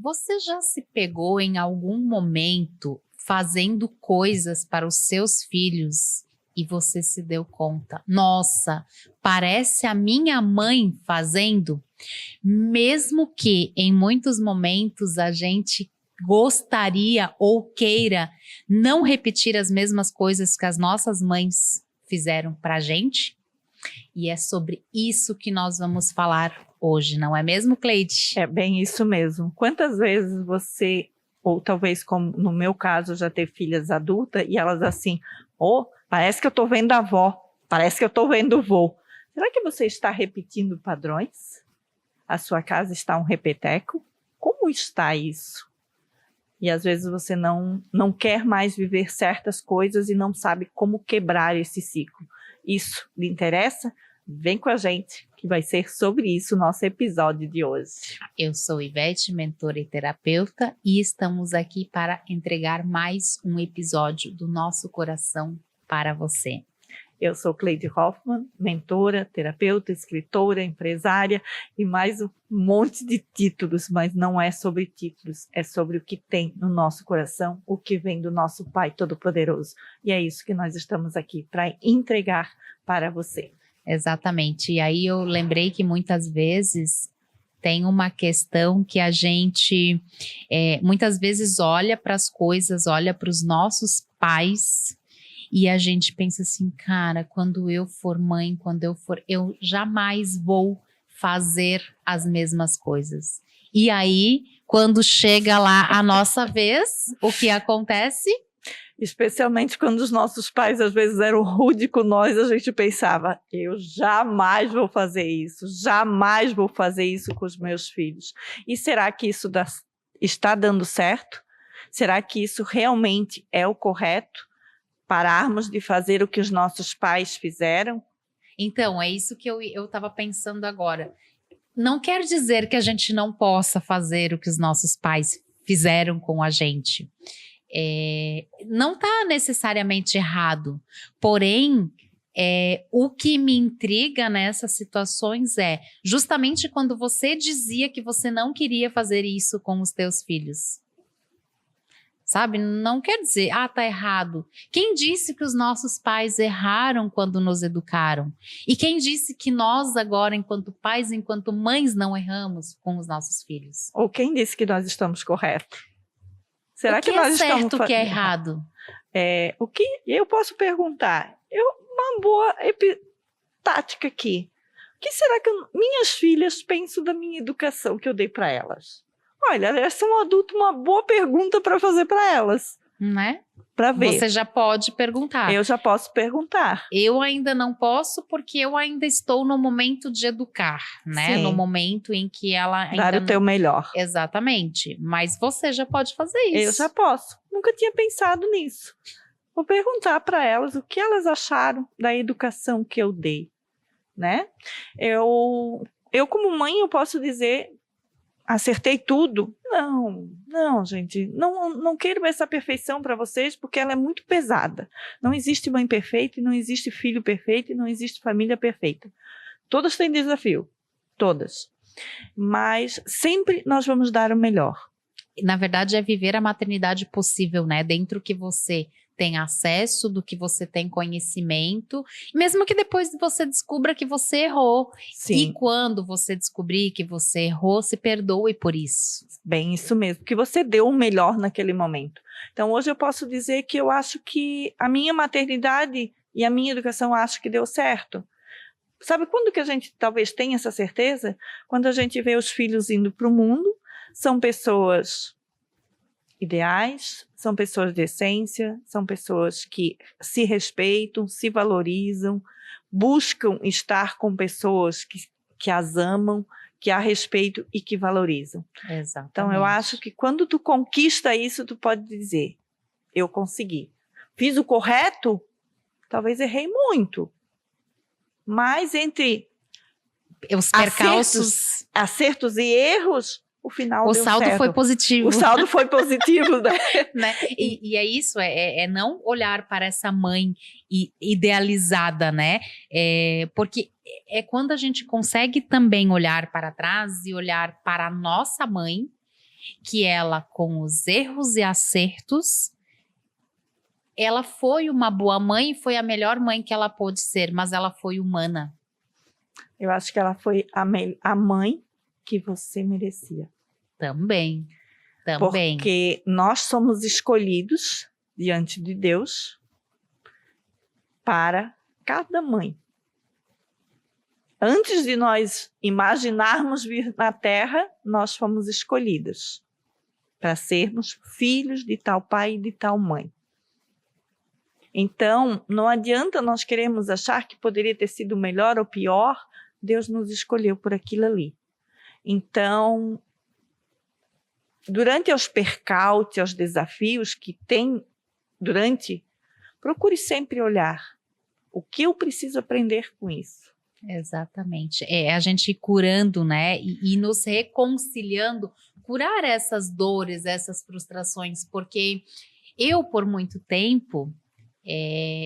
Você já se pegou em algum momento fazendo coisas para os seus filhos e você se deu conta? Nossa, parece a minha mãe fazendo, mesmo que em muitos momentos a gente gostaria ou queira não repetir as mesmas coisas que as nossas mães fizeram para a gente. E é sobre isso que nós vamos falar hoje, não é mesmo, Cleide? É bem isso mesmo. Quantas vezes você, ou talvez como no meu caso, já ter filhas adultas e elas assim, parece que eu estou vendo a avó, parece que eu estou vendo o vô. Será que você está repetindo padrões? A sua casa está um repeteco? Como está isso? E às vezes você não quer mais viver certas coisas e não sabe como quebrar esse ciclo. Isso lhe interessa? Vem com a gente, que vai ser sobre isso o nosso episódio de hoje. Eu sou Ivete, mentora e terapeuta, e estamos aqui para entregar mais um episódio do nosso coração para você. Eu sou Cleide Hoffmann, mentora, terapeuta, escritora, empresária e mais um monte de títulos, mas não é sobre títulos, é sobre o que tem no nosso coração, o que vem do nosso Pai Todo-Poderoso. E é isso que nós estamos aqui para entregar para você. Exatamente. E aí eu lembrei que muitas vezes tem uma questão que a gente muitas vezes olha para as coisas, olha para os nossos pais e a gente pensa assim, cara, quando eu for mãe, eu jamais vou fazer as mesmas coisas. E aí, quando chega lá a nossa vez, o que acontece? Especialmente quando os nossos pais às vezes eram rudes com nós, a gente pensava, eu jamais vou fazer isso com os meus filhos. E será que isso está dando certo? Será que isso realmente é o correto? Pararmos de fazer o que os nossos pais fizeram? Então, é isso que eu estava pensando agora. Não quer dizer que a gente não possa fazer o que os nossos pais fizeram com a gente. Não está necessariamente errado, porém, o que me intriga nessas situações é justamente quando você dizia que você não queria fazer isso com os teus filhos. Sabe? Não quer dizer, tá errado. Quem disse que os nossos pais erraram quando nos educaram? E quem disse que nós agora, enquanto pais, enquanto mães, não erramos com os nossos filhos? Ou quem disse que nós estamos corretos? Será o que nós é certo, estamos o que é errado? O que eu posso perguntar? Uma boa tática aqui. O que será que minhas filhas pensam da minha educação que eu dei para elas? Olha, elas são adultas, uma boa pergunta para fazer para elas. Né? Para ver. Você já pode perguntar. Eu já posso perguntar. Eu ainda não posso porque eu ainda estou no momento de educar, né? Sim. No momento em que ela ainda dar o teu melhor. Exatamente. Mas você já pode fazer isso. Eu já posso. Nunca tinha pensado nisso. Vou perguntar para elas o que elas acharam da educação que eu dei, né? Eu como mãe, eu posso dizer, acertei tudo? Não, gente, não quero essa perfeição para vocês, porque ela é muito pesada. Não existe mãe perfeita, não existe filho perfeito, não existe família perfeita. Todas têm desafio, todas. Mas sempre nós vamos dar o melhor. Na verdade, é viver a maternidade possível, né? Dentro que você tem acesso, do que você tem conhecimento, mesmo que depois você descubra que você errou. Sim. E quando você descobrir que você errou, se perdoe por isso. Bem, isso mesmo, que você deu o melhor naquele momento. Então, hoje eu posso dizer que eu acho que a minha maternidade e a minha educação acho que deu certo. Sabe quando que a gente talvez tenha essa certeza? Quando a gente vê os filhos indo para o mundo, são pessoas ideais, são pessoas de essência, são pessoas que se respeitam, se valorizam, buscam estar com pessoas que as amam, que a respeitam e que valorizam. Exatamente. Então, eu acho que quando tu conquista isso, tu pode dizer, eu consegui. Fiz o correto? Talvez errei muito. Mas entre os percalços, acertos e erros, o final deu saldo certo. foi positivo. O saldo foi positivo, né? Né? E é isso, é não olhar para essa mãe idealizada, né? Porque quando a gente consegue também olhar para trás e olhar para a nossa mãe que ela, com os erros e acertos, ela foi uma boa mãe, foi a melhor mãe que ela pôde ser, mas ela foi humana. Eu acho que ela foi a mãe que você merecia. Também. Porque nós somos escolhidos diante de Deus para cada mãe. Antes de nós imaginarmos vir na Terra, nós fomos escolhidos para sermos filhos de tal pai e de tal mãe. Então, não adianta nós queremos achar que poderia ter sido melhor ou pior, Deus nos escolheu por aquilo ali. Então, durante os percalços, os desafios que tem procure sempre olhar o que eu preciso aprender com isso. Exatamente. É a gente ir curando, né? E nos reconciliando, curar essas dores, essas frustrações, porque eu, por muito tempo,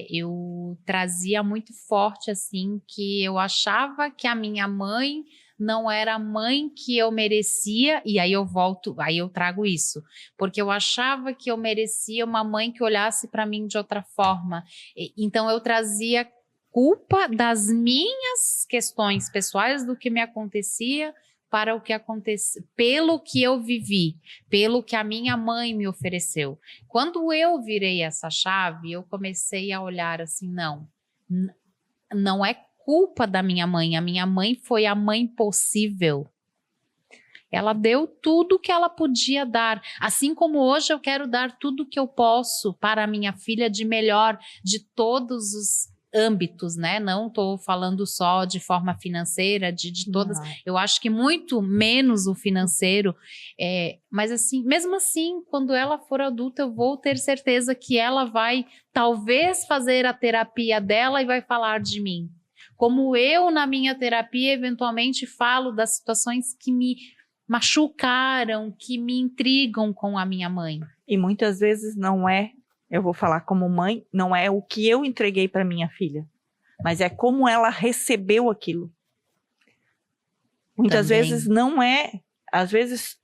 eu trazia muito forte, assim, que eu achava que a minha mãe não era a mãe que eu merecia, e aí eu trago isso, porque eu achava que eu merecia uma mãe que olhasse para mim de outra forma. Então eu trazia culpa das minhas questões pessoais, do que me acontecia, para o que aconteceu, pelo que eu vivi, pelo que a minha mãe me ofereceu. Quando eu virei essa chave, eu comecei a olhar assim, não é culpa da minha mãe, a minha mãe foi a mãe possível. Ela deu tudo que ela podia dar, assim como hoje eu quero dar tudo que eu posso para a minha filha de melhor, de todos os âmbitos, né? Não estou falando só de forma financeira, de todas. Não. Eu acho que muito menos o financeiro, mas assim, mesmo assim, quando ela for adulta, eu vou ter certeza que ela vai talvez fazer a terapia dela e vai falar de mim. Como eu, na minha terapia, eventualmente falo das situações que me machucaram, que me intrigam com a minha mãe. E muitas vezes não é, eu vou falar como mãe, não é o que eu entreguei para minha filha, mas é como ela recebeu aquilo. Muitas Também. vezes não é, às vezes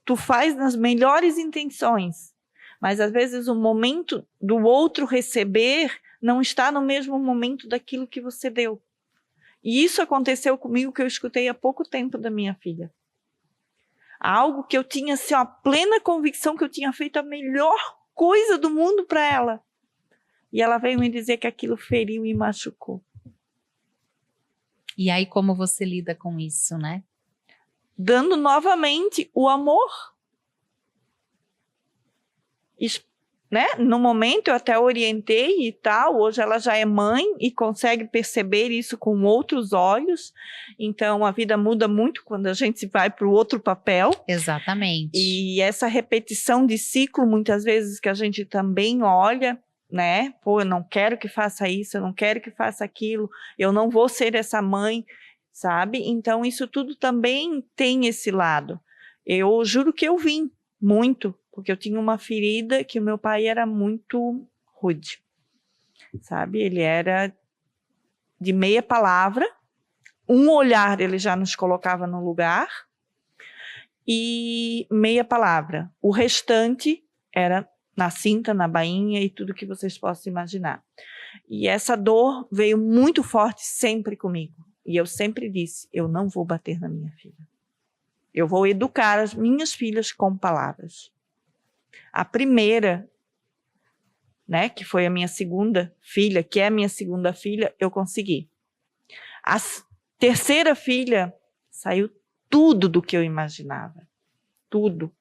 tu faz nas melhores intenções, mas às vezes o momento do outro receber não está no mesmo momento daquilo que você deu. E isso aconteceu comigo, que eu escutei há pouco tempo da minha filha. Algo que eu tinha assim, a plena convicção que eu tinha feito a melhor coisa do mundo para ela. E ela veio me dizer que aquilo feriu e machucou. E aí como você lida com isso, né? Dando novamente o amor. Né? No momento eu até orientei e tal, hoje ela já é mãe e consegue perceber isso com outros olhos, então a vida muda muito quando a gente vai para o outro papel. Exatamente. E essa repetição de ciclo, muitas vezes, que a gente também olha, né? Pô, eu não quero que faça isso, eu não quero que faça aquilo, eu não vou ser essa mãe, sabe? Então isso tudo também tem esse lado. Eu juro que eu vim muito, porque eu tinha uma ferida que o meu pai era muito rude, sabe? Ele era de meia palavra, um olhar ele já nos colocava no lugar, e meia palavra. O restante era na cinta, na bainha e tudo que vocês possam imaginar. E essa dor veio muito forte sempre comigo. E eu sempre disse, eu não vou bater na minha filha. Eu vou educar as minhas filhas com palavras. A primeira, né, que foi a minha segunda filha, que é a minha segunda filha, eu consegui. A terceira filha, saiu tudo do que eu imaginava. Tudo.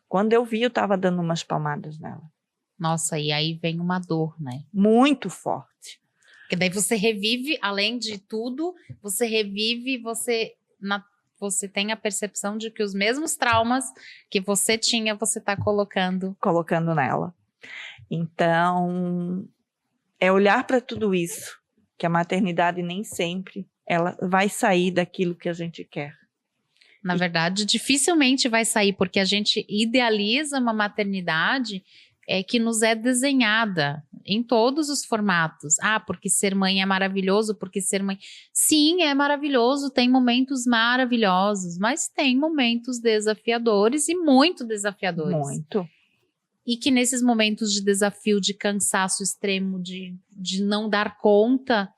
Quando eu vi, eu estava dando umas palmadas nela. Nossa, e aí vem uma dor, né? Muito forte. Porque daí você revive, além de tudo, você revive, você tem a percepção de que os mesmos traumas que você tinha, você está colocando nela. Então, é olhar para tudo isso, que a maternidade nem sempre ela vai sair daquilo que a gente quer. Na verdade, dificilmente vai sair, porque a gente idealiza uma maternidade que nos é desenhada. em todos os formatos. Ah, porque ser mãe é maravilhoso, porque ser mãe... Sim, é maravilhoso, tem momentos maravilhosos, mas tem momentos desafiadores e muito desafiadores. Muito. E que nesses momentos de desafio, de cansaço extremo, de não dar conta,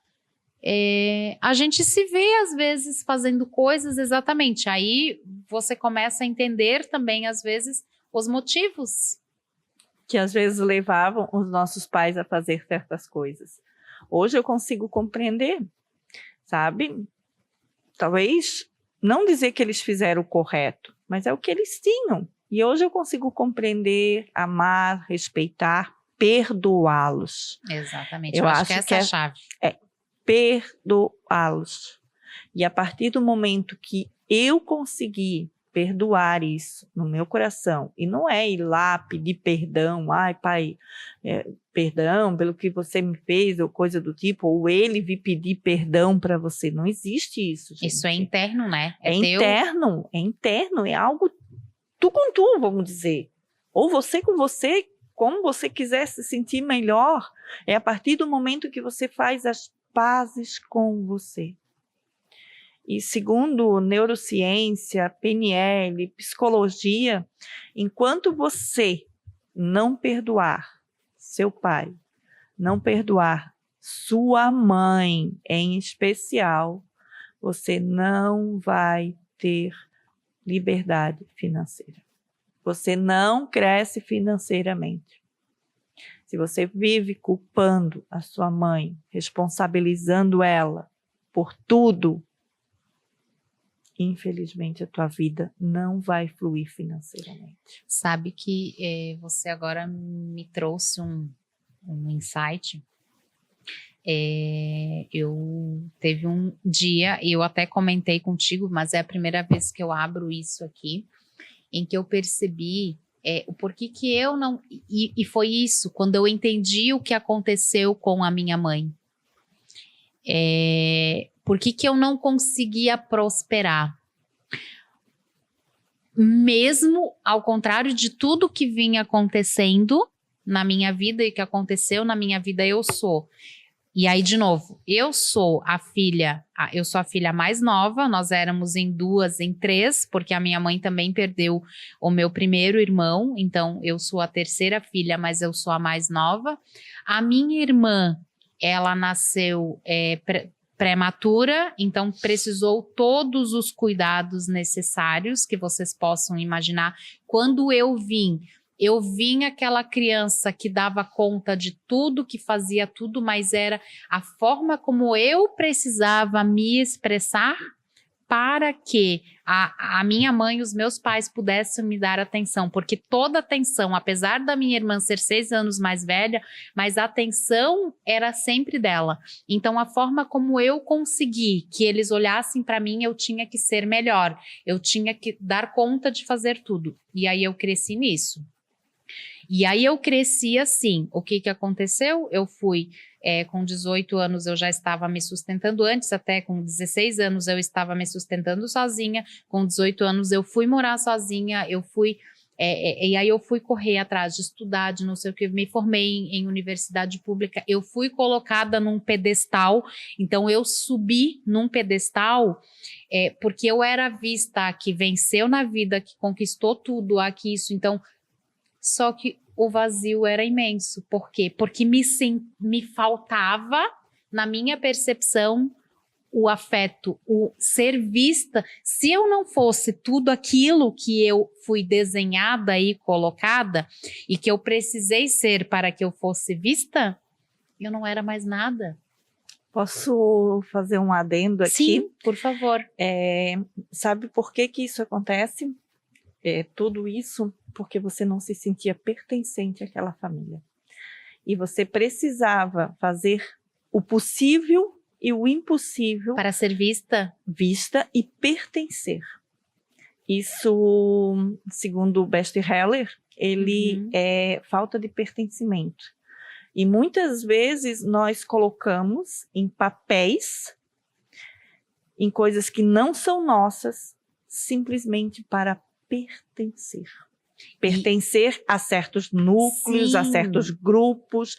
a gente se vê às vezes fazendo coisas exatamente. Aí você começa a entender também às vezes os motivos. Que às vezes levavam os nossos pais a fazer certas coisas. Hoje eu consigo compreender, sabe? Talvez não dizer que eles fizeram o correto, mas é o que eles tinham. E hoje eu consigo compreender, amar, respeitar, perdoá-los. Exatamente, eu acho que essa é a chave. Perdoá-los. E a partir do momento que eu consegui perdoar isso no meu coração, e não é ir lá pedir perdão, ai pai, perdão pelo que você me fez, ou coisa do tipo, ou ele vir pedir perdão para você, não existe isso, gente. Isso é interno, né? É interno, é algo tu com tu, vamos dizer. Ou você com você, como você quiser se sentir melhor, é a partir do momento que você faz as pazes com você. E segundo neurociência, PNL, psicologia, enquanto você não perdoar seu pai, não perdoar sua mãe em especial, você não vai ter liberdade financeira. Você não cresce financeiramente. Se você vive culpando a sua mãe, responsabilizando ela por tudo, infelizmente a tua vida não vai fluir financeiramente. Sabe que você agora me trouxe um insight. Eu teve um dia, eu até comentei contigo, mas é a primeira vez que eu abro isso aqui, em que eu percebi o porquê que eu não... E foi isso, quando eu entendi o que aconteceu com a minha mãe. Por que eu não conseguia prosperar? Mesmo ao contrário de tudo que vinha acontecendo na minha vida e que aconteceu na minha vida, eu sou. E aí, de novo, eu sou a filha mais nova, nós éramos em 2, em 3, porque a minha mãe também perdeu o meu primeiro irmão, então eu sou a terceira filha, mas eu sou a mais nova. A minha irmã, ela nasceu prematura, então precisou todos os cuidados necessários que vocês possam imaginar. Quando eu vim aquela criança que dava conta de tudo, que fazia tudo, mas era a forma como eu precisava me expressar para que a minha mãe e os meus pais pudessem me dar atenção, porque toda atenção, apesar da minha irmã ser 6 anos mais velha, mas a atenção era sempre dela. Então, a forma como eu consegui que eles olhassem para mim, eu tinha que ser melhor, eu tinha que dar conta de fazer tudo. E aí eu cresci nisso. E aí eu cresci assim. O que aconteceu? Eu fui, com 18 anos eu já estava me sustentando, antes até com 16 anos eu estava me sustentando sozinha, com 18 anos eu fui morar sozinha, e aí eu fui correr atrás de estudar, de não sei o que, me formei em universidade pública, eu fui colocada num pedestal, então eu subi num pedestal, porque eu era vista a que venceu na vida, que conquistou tudo, a que isso, então... Só que o vazio era imenso. Por quê? Porque me faltava, na minha percepção, o afeto, o ser vista. Se eu não fosse tudo aquilo que eu fui desenhada e colocada, e que eu precisei ser para que eu fosse vista, eu não era mais nada. Posso fazer um adendo aqui? Sim, por favor. Sabe por que isso acontece? Tudo isso porque você não se sentia pertencente àquela família. E você precisava fazer o possível e o impossível para ser vista e pertencer. Isso, segundo o Best Heller, ele é falta de pertencimento. E muitas vezes nós colocamos em papéis, em coisas que não são nossas, simplesmente para pertencer. Pertencer a certos núcleos, a Sim. certos grupos,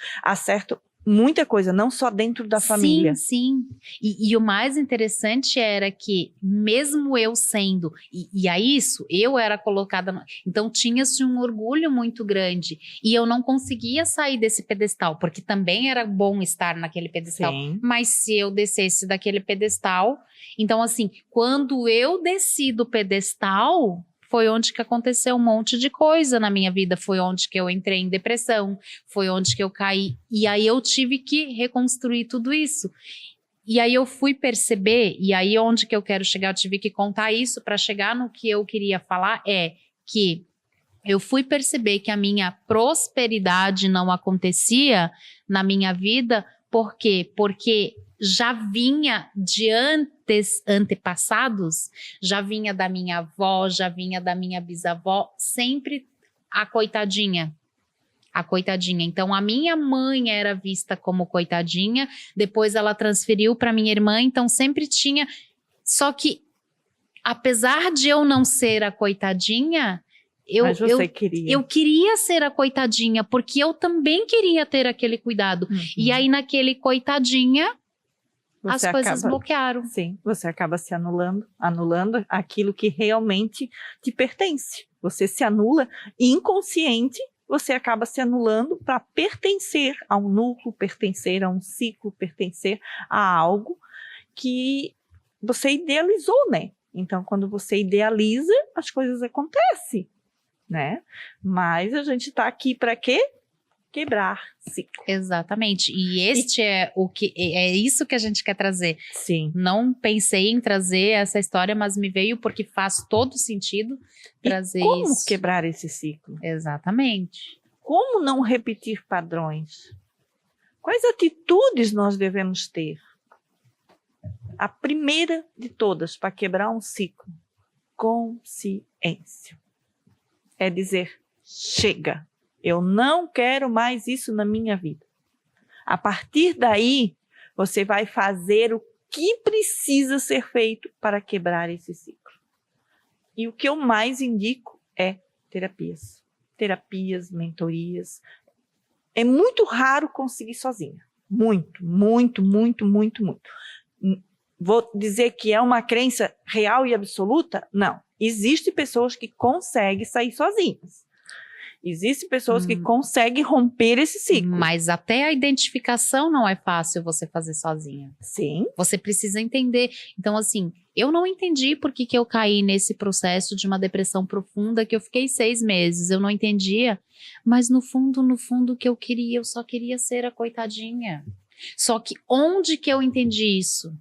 muita coisa, não só dentro da família. Sim. E o mais interessante era que, mesmo eu sendo, e a isso, eu era colocada. Então, tinha-se um orgulho muito grande. E eu não conseguia sair desse pedestal, porque também era bom estar naquele pedestal. Sim. Mas se eu descesse daquele pedestal. Então, assim, quando eu desci do pedestal, foi onde que aconteceu um monte de coisa na minha vida, foi onde que eu entrei em depressão, foi onde que eu caí, e aí eu tive que reconstruir tudo isso. E aí eu fui perceber, e aí onde que eu quero chegar, eu tive que contar isso para chegar no que eu queria falar, é que eu fui perceber que a minha prosperidade não acontecia na minha vida, por quê? Porque já vinha de antepassados, já vinha da minha avó, já vinha da minha bisavó, sempre a coitadinha. A coitadinha. Então, a minha mãe era vista como coitadinha, depois ela transferiu para minha irmã, então sempre tinha. Só que, apesar de eu não ser a coitadinha, Mas você queria. eu queria ser a coitadinha, porque eu também queria ter aquele cuidado. E aí, naquele coitadinha, as coisas bloquearam. Sim, você acaba se anulando aquilo que realmente te pertence. Você se anula inconsciente, você acaba se anulando para pertencer a um núcleo, pertencer a um ciclo, pertencer a algo que você idealizou, né? Então, quando você idealiza, as coisas acontecem, né? Mas a gente está aqui para quê? Quebrar ciclo. Exatamente. E é isso que a gente quer trazer. Sim. Não pensei em trazer essa história, mas me veio porque faz todo sentido trazer e como isso. Quebrar esse ciclo? Exatamente. Como não repetir padrões? Quais atitudes nós devemos ter? A primeira de todas para quebrar um ciclo, consciência. É dizer, chega. Eu não quero mais isso na minha vida. A partir daí, você vai fazer o que precisa ser feito para quebrar esse ciclo. E o que eu mais indico é terapias. Terapias, mentorias. É muito raro conseguir sozinha. Muito. Vou dizer que é uma crença real e absoluta? Não. Existem pessoas que conseguem sair sozinhas. Existem pessoas que conseguem romper esse ciclo. Mas até a identificação não é fácil você fazer sozinha. Sim. Você precisa entender. Então, assim, eu não entendi por que eu caí nesse processo de uma depressão profunda, que eu fiquei 6 meses. Eu não entendia. Mas no fundo, o que eu só queria ser a coitadinha. Só que onde que eu entendi isso?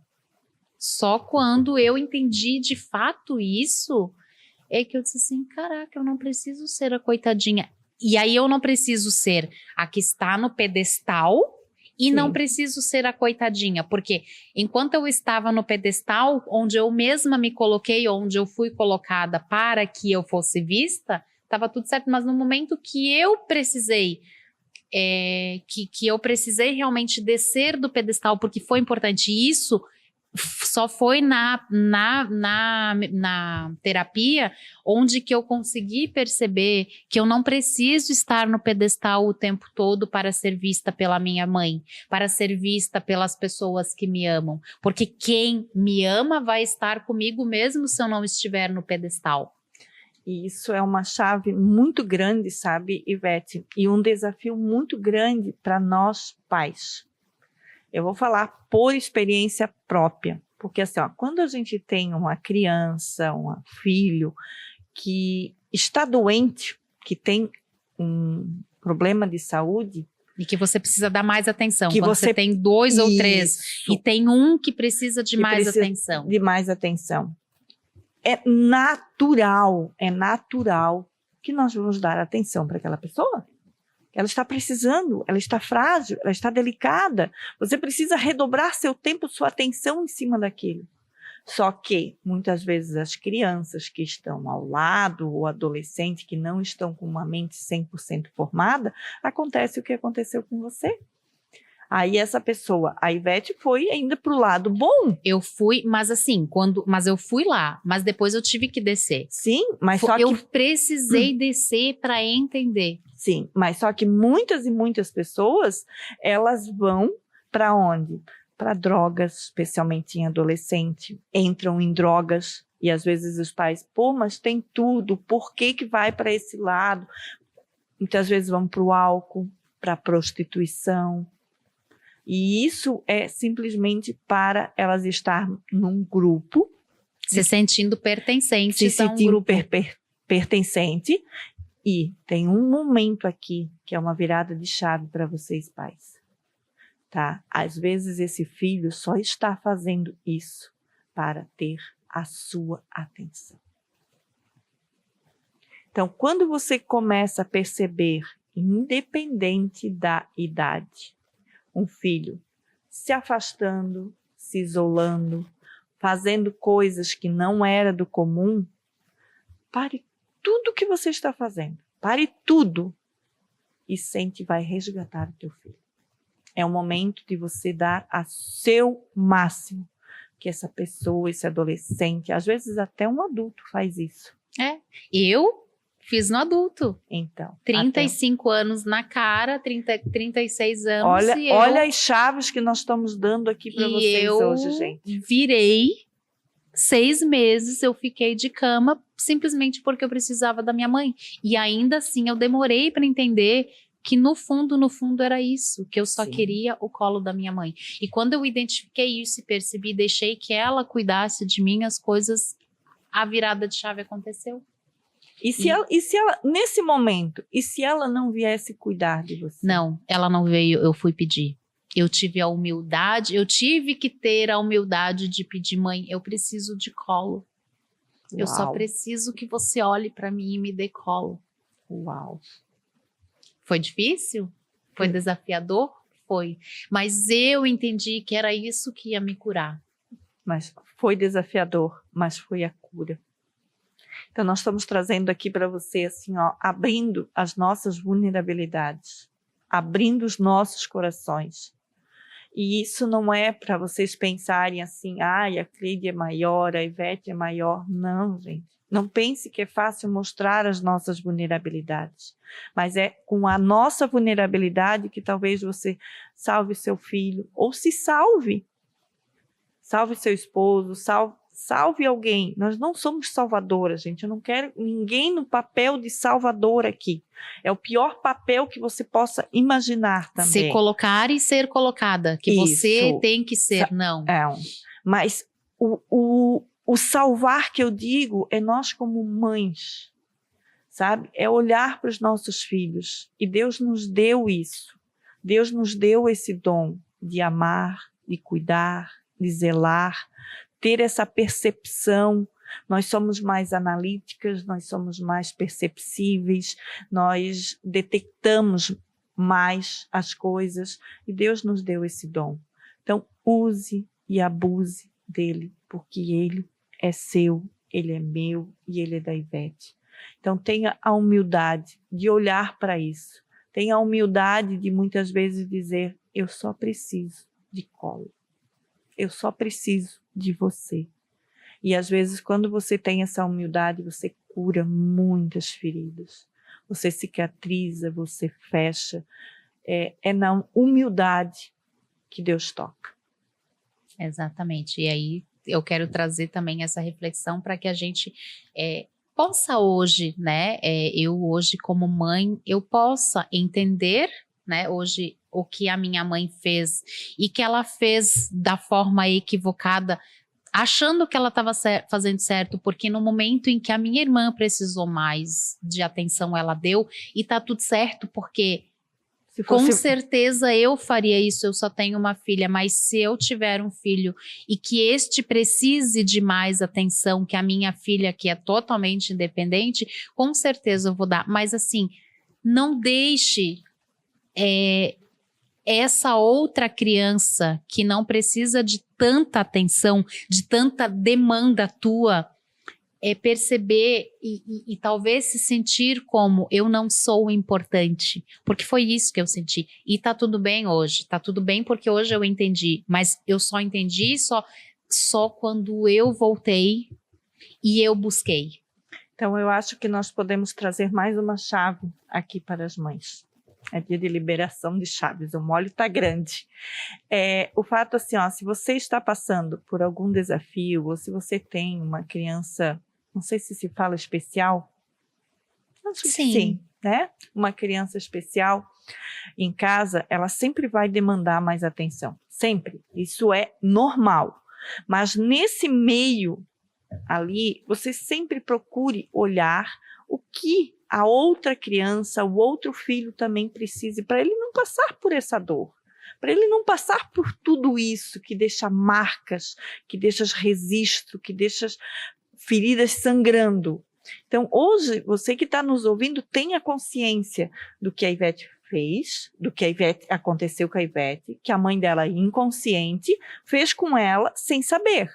Só quando eu entendi de fato isso, é que eu disse assim, caraca, eu não preciso ser a coitadinha. E aí eu não preciso ser a que está no pedestal e Sim. não preciso ser a coitadinha. Porque enquanto eu estava no pedestal, onde eu mesma me coloquei, onde eu fui colocada para que eu fosse vista, estava tudo certo. Mas no momento que eu precisei, que eu precisei realmente descer do pedestal, porque foi importante isso, só foi na terapia onde que eu consegui perceber que eu não preciso estar no pedestal o tempo todo para ser vista pela minha mãe, para ser vista pelas pessoas que me amam, porque quem me ama vai estar comigo mesmo se eu não estiver no pedestal. E isso é uma chave muito grande, sabe, Ivete? E um desafio muito grande para nós pais. Eu vou falar por experiência própria, porque assim, quando a gente tem uma criança, um filho que está doente, que tem um problema de saúde, e que você precisa dar mais atenção. Que quando você tem 2 ou 3 e tem um que precisa de mais atenção. De mais atenção. É natural que nós vamos dar atenção para aquela pessoa. Ela está precisando, ela está frágil, ela está delicada. Você precisa redobrar seu tempo, sua atenção em cima daquilo. Só que, muitas vezes, as crianças que estão ao lado, ou adolescentes que não estão com uma mente 100% formada, acontece o que aconteceu com você. Aí essa pessoa, a Ivete, foi ainda pro lado bom. Eu fui, mas assim, mas eu fui lá, mas depois eu tive que descer. Sim, mas só Eu que... precisei descer para entender. Sim, mas só que muitas e muitas pessoas, elas vão para onde? Para drogas, especialmente em adolescente. Entram em drogas e às vezes os pais, pô, mas tem tudo, por que que vai para esse lado? Muitas vezes vão para o álcool, para a prostituição. E isso é simplesmente para elas estar num grupo. Se sentindo pertencentes se a um sentindo grupo. pertencente. E tem um momento aqui que é uma virada de chave para vocês, pais. Tá? Às vezes esse filho só está fazendo isso para ter a sua atenção. Então, quando você começa a perceber, independente da idade, um filho se afastando, se isolando, fazendo coisas que não era do comum, pare tudo que você está fazendo. Pare tudo e sente e vai resgatar o teu filho. É o momento de você dar a seu máximo, que essa pessoa, esse adolescente, às vezes até um adulto faz isso. Eu fiz no adulto. Então, 35 anos na cara, 36 anos. Olha as chaves que nós estamos dando aqui para vocês hoje, gente. Virei 6 meses, eu fiquei de cama simplesmente porque eu precisava da minha mãe. E ainda assim eu demorei para entender que no fundo era isso, que eu só queria o colo da minha mãe. E quando eu identifiquei isso e percebi, deixei que ela cuidasse de mim, as coisas, a virada de chave aconteceu. E se ela, nesse momento, e se ela não viesse cuidar de você? Não, ela não veio, eu fui pedir. Eu tive a humildade, eu tive que ter a humildade de pedir, mãe, eu preciso de colo. Uau. Eu só preciso que você olhe para mim e me dê colo. Uau. Foi difícil? Foi desafiador? Foi. Mas eu entendi que era isso que ia me curar. Mas foi desafiador, mas foi a cura. Então nós estamos trazendo aqui para você assim, ó, abrindo as nossas vulnerabilidades, abrindo os nossos corações. E isso não é para vocês pensarem assim, a Cleide é maior, a Ivete é maior. Não, gente. Não pense que é fácil mostrar as nossas vulnerabilidades. Mas é com a nossa vulnerabilidade que talvez você salve seu filho, ou se salve. Salve seu esposo, salve alguém. Nós não somos salvadoras, gente. Eu não quero ninguém no papel de salvador aqui. É o pior papel que você possa imaginar também. Se colocar e ser colocada. Que Isso. você tem que ser, não. Mas o salvar que eu digo é nós como mães, sabe? É olhar para os nossos filhos. E Deus nos deu isso. Deus nos deu esse dom de amar, de cuidar, de zelar, ter essa percepção. Nós somos mais analíticas, nós somos mais perceptíveis, nós detectamos mais as coisas e Deus nos deu esse dom. Então, use e abuse dele, porque ele é seu, ele é meu e ele é da Ivete. Então, tenha a humildade de olhar para isso. Tenha a humildade de muitas vezes dizer, eu só preciso de colo. Eu só preciso de você. E às vezes, quando você tem essa humildade, você cura muitas feridas. Você cicatriza, você fecha. É na humildade que Deus toca. Exatamente. E aí, eu quero trazer também essa reflexão para que a gente possa hoje, né? Eu hoje, como mãe, eu possa entender, né? Hoje, o que a minha mãe fez e que ela fez da forma equivocada, achando que ela estava fazendo certo, porque no momento em que a minha irmã precisou mais de atenção, ela deu, e tá tudo certo, porque com certeza eu faria isso, eu só tenho uma filha, mas se eu tiver um filho e que este precise de mais atenção que a minha filha, que é totalmente independente, com certeza eu vou dar. Mas assim, não deixe essa outra criança que não precisa de tanta atenção, de tanta demanda tua, é perceber e talvez se sentir como eu não sou importante, porque foi isso que eu senti. E tá tudo bem hoje, tá tudo bem porque hoje eu entendi, mas eu só entendi só quando eu voltei e eu busquei. Então, eu acho que nós podemos trazer mais uma chave aqui para as mães. É dia de liberação de chaves, o molho está grande. O fato assim, ó, se você está passando por algum desafio, ou se você tem uma criança, não sei se fala especial, acho que sim, né? Uma criança especial em casa, ela sempre vai demandar mais atenção, sempre. Isso é normal. Mas nesse meio ali, você sempre procure olhar o que a outra criança, o outro filho também precise, para ele não passar por essa dor, para ele não passar por tudo isso que deixa marcas, que deixa registro, que deixa feridas sangrando. Então, hoje, você que está nos ouvindo, tenha consciência do que a Ivete fez, do que aconteceu com a Ivete, que a mãe dela, inconsciente, fez com ela sem saber.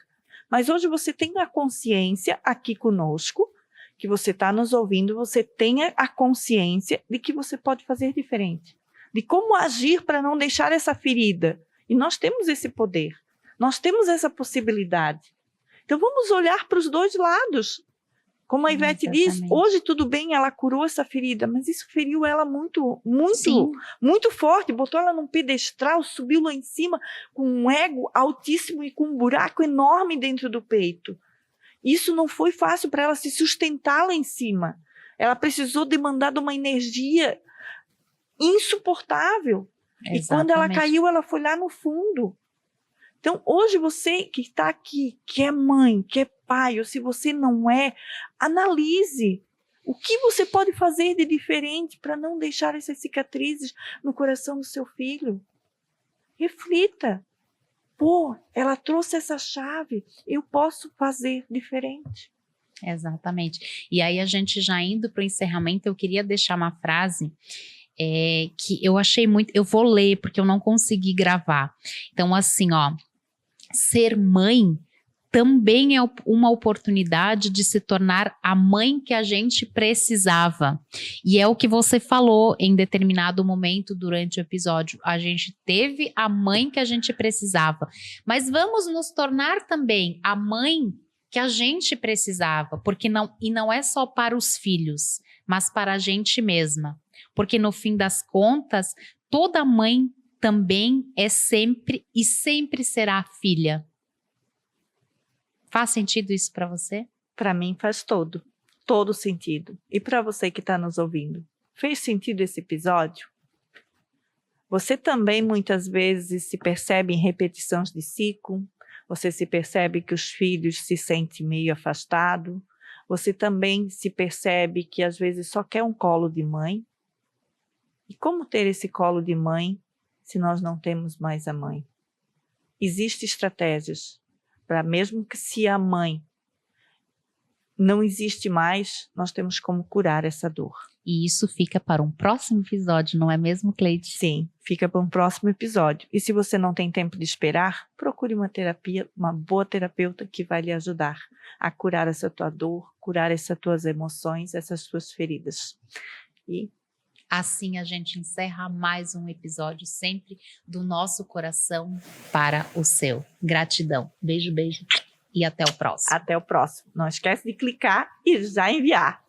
Mas hoje você tem a consciência aqui conosco, que você está nos ouvindo, você tenha a consciência de que você pode fazer diferente, de como agir para não deixar essa ferida. E nós temos esse poder, nós temos essa possibilidade. Então vamos olhar para os dois lados. Como a Ivete diz, hoje tudo bem, ela curou essa ferida, mas isso feriu ela muito, muito forte, botou ela num pedestral, subiu lá em cima com um ego altíssimo e com um buraco enorme dentro do peito. Isso não foi fácil para ela se sustentar lá em cima. Ela precisou demandar de uma energia insuportável. Exatamente. E quando ela caiu, ela foi lá no fundo. Então, hoje você que está aqui, que é mãe, que é pai, ou se você não é, analise o que você pode fazer de diferente para não deixar essas cicatrizes no coração do seu filho. Reflita. Pô, ela trouxe essa chave, eu posso fazer diferente. Exatamente. E aí a gente já indo para o encerramento, eu queria deixar uma frase que eu achei muito, eu vou ler porque eu não consegui gravar. Então assim, ó, ser mãe também é uma oportunidade de se tornar a mãe que a gente precisava. E é o que você falou em determinado momento durante o episódio. A gente teve a mãe que a gente precisava. Mas vamos nos tornar também a mãe que a gente precisava. Não é só para os filhos, mas para a gente mesma. Porque no fim das contas, toda mãe também é sempre e sempre será filha. Faz sentido isso para você? Para mim faz todo sentido. E para você que está nos ouvindo, fez sentido esse episódio? Você também muitas vezes se percebe em repetições de ciclo? Você se percebe que os filhos se sentem meio afastados? Você também se percebe que às vezes só quer um colo de mãe? E como ter esse colo de mãe se nós não temos mais a mãe? Existem estratégias para mesmo que se a mãe não existe mais, nós temos como curar essa dor. E isso fica para um próximo episódio, não é mesmo, Cleide? Sim, fica para um próximo episódio. E se você não tem tempo de esperar, procure uma terapia, uma boa terapeuta que vai lhe ajudar a curar essa tua dor, curar essas tuas emoções, essas tuas feridas. E assim a gente encerra mais um episódio, sempre do nosso coração para o seu. Gratidão. Beijo, beijo. E até o próximo. Até o próximo. Não esquece de clicar e já enviar.